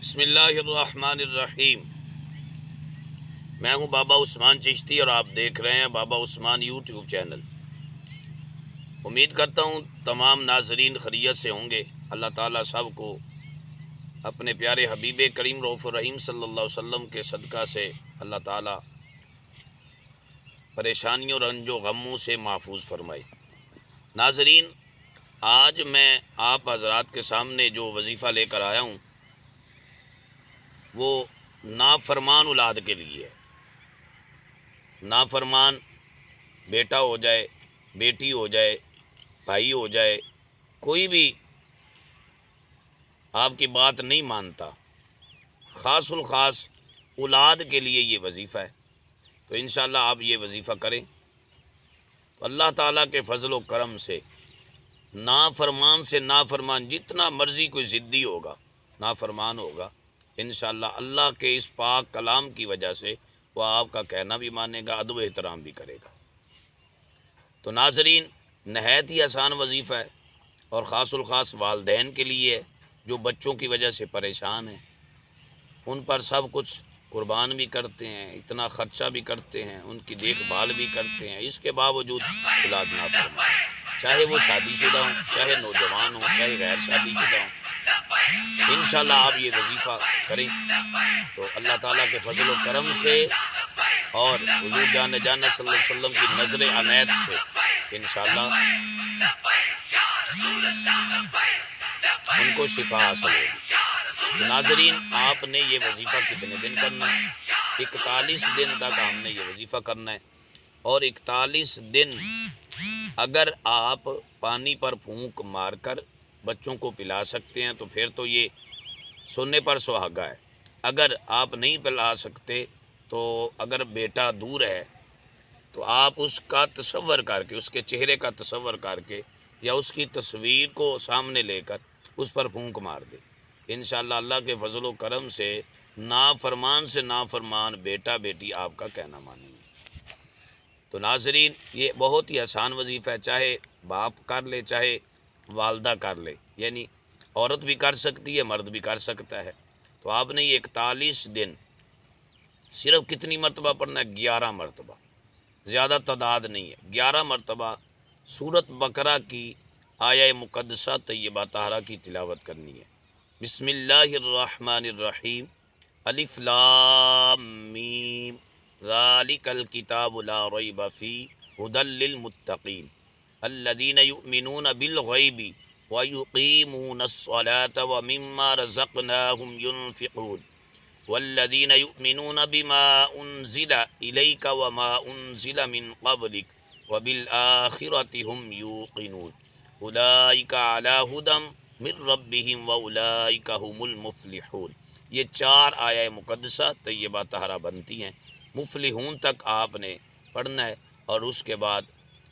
بسم اللہ الرحمن الرحیم۔ میں ہوں بابا عثمان چشتی اور آپ دیکھ رہے ہیں بابا عثمان یوٹیوب چینل۔ امید کرتا ہوں تمام ناظرین خیریت سے ہوں گے۔ اللہ تعالیٰ سب کو اپنے پیارے حبیب کریم رؤوف الرحیم صلی اللہ علیہ وسلم کے صدقہ سے اللہ تعالیٰ پریشانیوں رنج و غموں سے محفوظ فرمائے۔ ناظرین، آج میں آپ حضرات کے سامنے جو وظیفہ لے کر آیا ہوں وہ نافرمان اولاد کے لیے ہے۔ نافرمان بیٹا ہو جائے، بیٹی ہو جائے، بھائی ہو جائے، کوئی بھی آپ کی بات نہیں مانتا، خاص الخاص اولاد کے لیے یہ وظیفہ ہے۔ تو انشاءاللہ آپ یہ وظیفہ کریں تو اللہ تعالیٰ کے فضل و کرم سے نافرمان جتنا مرضی کوئی ضدی ہوگا، نافرمان ہوگا، انشاءاللہ اللہ کے اس پاک کلام کی وجہ سے وہ آپ کا کہنا بھی مانے گا، ادب و احترام بھی کرے گا۔ تو ناظرین، نہایت ہی آسان وظیفہ ہے اور خاص الخاص والدین کے لیے ہے جو بچوں کی وجہ سے پریشان ہیں، ان پر سب کچھ قربان بھی کرتے ہیں، اتنا خرچہ بھی کرتے ہیں، ان کی دیکھ بھال بھی کرتے ہیں، اس کے باوجود اولاد نافرمان، چاہے وہ شادی شدہ ہوں، چاہے نوجوان ہوں، چاہے غیر شادی شدہ ہوں۔ انشاءاللہ آپ یہ وظیفہ کریں تو اللہ تعالیٰ کے فضل و کرم سے اور حضور جان صلی اللہ علیہ وسلم کی نظر عنایت سے انشاءاللہ ان کو شفا حاصل ہوگی۔ ناظرین، آپ نے یہ وظیفہ کتنے دن کرنا ہے؟ 41 دن تک ہم نے یہ وظیفہ کرنا ہے، اور 41 دن اگر آپ پانی پر پھونک مار کر بچوں کو پلا سکتے ہیں تو پھر تو یہ سونے پر سہاگا ہے۔ اگر آپ نہیں پلا سکتے تو اگر بیٹا دور ہے تو آپ اس کا تصور کر کے، اس کے چہرے کا تصور کر کے یا اس کی تصویر کو سامنے لے کر اس پر پھونک مار دے۔ انشاءاللہ اللہ کے فضل و کرم سے نافرمان بیٹا بیٹی آپ کا کہنا مانیں گے۔ تو ناظرین، یہ بہت ہی آسان وظیفہ ہے، چاہے باپ کر لے چاہے والدہ کر لے، یعنی عورت بھی کر سکتی ہے، مرد بھی کر سکتا ہے۔ تو آپ نے یہ 41 دن صرف کتنی مرتبہ پڑھنا ہے؟ 11 مرتبہ، زیادہ تعداد نہیں ہے، 11 مرتبہ سورۃ بقرہ کی آیہ مقدسہ طیبہ طاہرہ کی تلاوت کرنی ہے۔ بسم اللہ الرحمن الرحیم، الف لام میم، ذالک الکتاب لا ریب فیہ ھدی للمتقین الذین یؤمنون بالغیب ویقیمون الصلاة ومما رزقناہم ینفقون والذین یؤمنون بما انزل الیک وما انزل من قبلک وبالآخرۃ ھم یوقنون اولئک علی ھدی من ربہم واولئک ھم المفلحون۔ یہ 4 آیہ مقدسہ طیبہ طاہرہ بنتی ہیں، مفلحون تک آپ نے پڑھنا ہے، اور اس کے بعد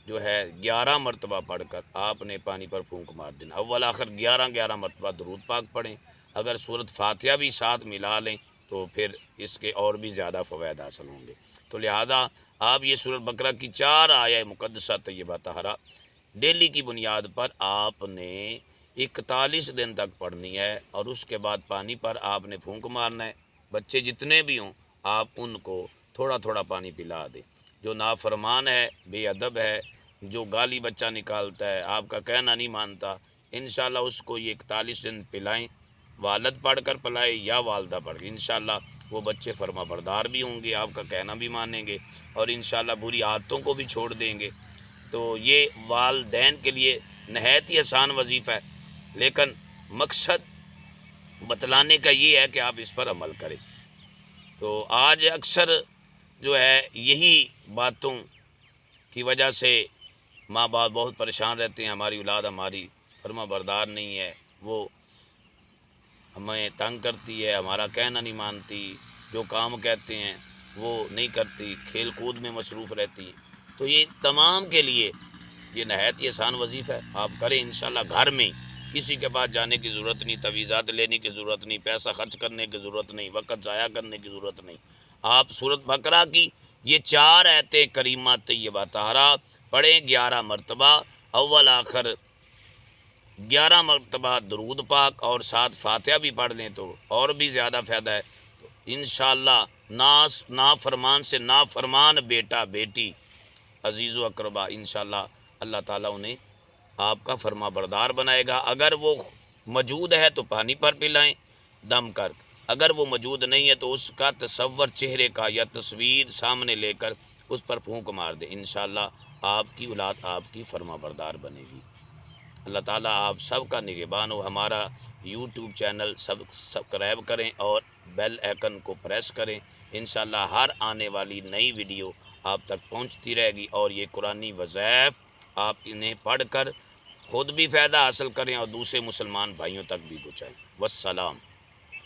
جو ہے 11 مرتبہ پڑھ کر آپ نے پانی پر پھونک مار دینا۔ اول آخر 11 مرتبہ درود پاک پڑھیں، اگر سورۃ فاتحہ بھی ساتھ ملا لیں تو پھر اس کے اور بھی زیادہ فوائد حاصل ہوں گے۔ تو لہذا آپ یہ سورۃ بقرہ کی 4 آیہ مقدسہ طیبہ طاہرہ ڈیلی کی بنیاد پر آپ نے 41 دن تک پڑھنی ہے، اور اس کے بعد پانی پر آپ نے پھونک مارنا ہے۔ بچے جتنے بھی ہوں آپ ان کو تھوڑا تھوڑا پانی پلا دیں۔ جو نافرمان ہے، بے ادب ہے، جو گالی بچہ نکالتا ہے، آپ کا کہنا نہیں مانتا، انشاءاللہ اس کو یہ 41 دن پلائیں، والد پڑھ کر پلائے یا والدہ پڑھ کے، انشاءاللہ وہ بچے فرما بردار بھی ہوں گے، آپ کا کہنا بھی مانیں گے، اور انشاءاللہ بری عادتوں کو بھی چھوڑ دیں گے۔ تو یہ والدین کے لیے نہایت ہی آسان وظیفہ ہے، لیکن مقصد بتلانے کا یہ ہے کہ آپ اس پر عمل کریں۔ تو آج اکثر جو ہے یہی باتوں کی وجہ سے ماں باپ بہت پریشان رہتے ہیں، ہماری اولاد ہماری فرما بردار نہیں ہے، وہ ہمیں تنگ کرتی ہے، ہمارا کہنا نہیں مانتی، جو کام کہتے ہیں وہ نہیں کرتی، کھیل کود میں مصروف رہتی ہیں۔ تو یہ تمام کے لیے یہ نہایت ہی آسان وظیفہ ہے، آپ کریں انشاءاللہ گھر میں، کسی کے پاس جانے کی ضرورت نہیں، تجویزات لینے کی ضرورت نہیں، پیسہ خرچ کرنے کی ضرورت نہیں، وقت ضائع کرنے کی ضرورت نہیں۔ آپ سورۃ بقرہ کی یہ 4 آیتیں کریمہ طیبہ طاہرہ پڑھیں 11 مرتبہ، اول آخر 11 مرتبہ درود پاک اور ساتھ فاتحہ بھی پڑھ لیں تو اور بھی زیادہ فائدہ ہے۔ تو انشاءاللہ نافرمان سے نافرمان بیٹا بیٹی عزیز و اقربا انشاءاللہ اللہ تعالیٰ انہیں آپ کا فرما بردار بنائے گا۔ اگر وہ موجود ہے تو پانی پر پلائیں دم کر، اگر وہ موجود نہیں ہے تو اس کا تصور چہرے کا یا تصویر سامنے لے کر اس پر پھونک مار دیں، انشاءاللہ آپ کی اولاد آپ کی فرما بردار بنے گی۔ اللہ تعالیٰ آپ سب کا نگہبان ہو۔ ہمارا یوٹیوب چینل سبسکرائب کریں اور بیل آئکن کو پریس کریں، انشاءاللہ ہر آنے والی نئی ویڈیو آپ تک پہنچتی رہے گی، اور یہ قرآنی وظائف آپ انہیں پڑھ کر خود بھی فائدہ حاصل کریں اور دوسرے مسلمان بھائیوں تک بھی پہنچائیں۔ والسلام۔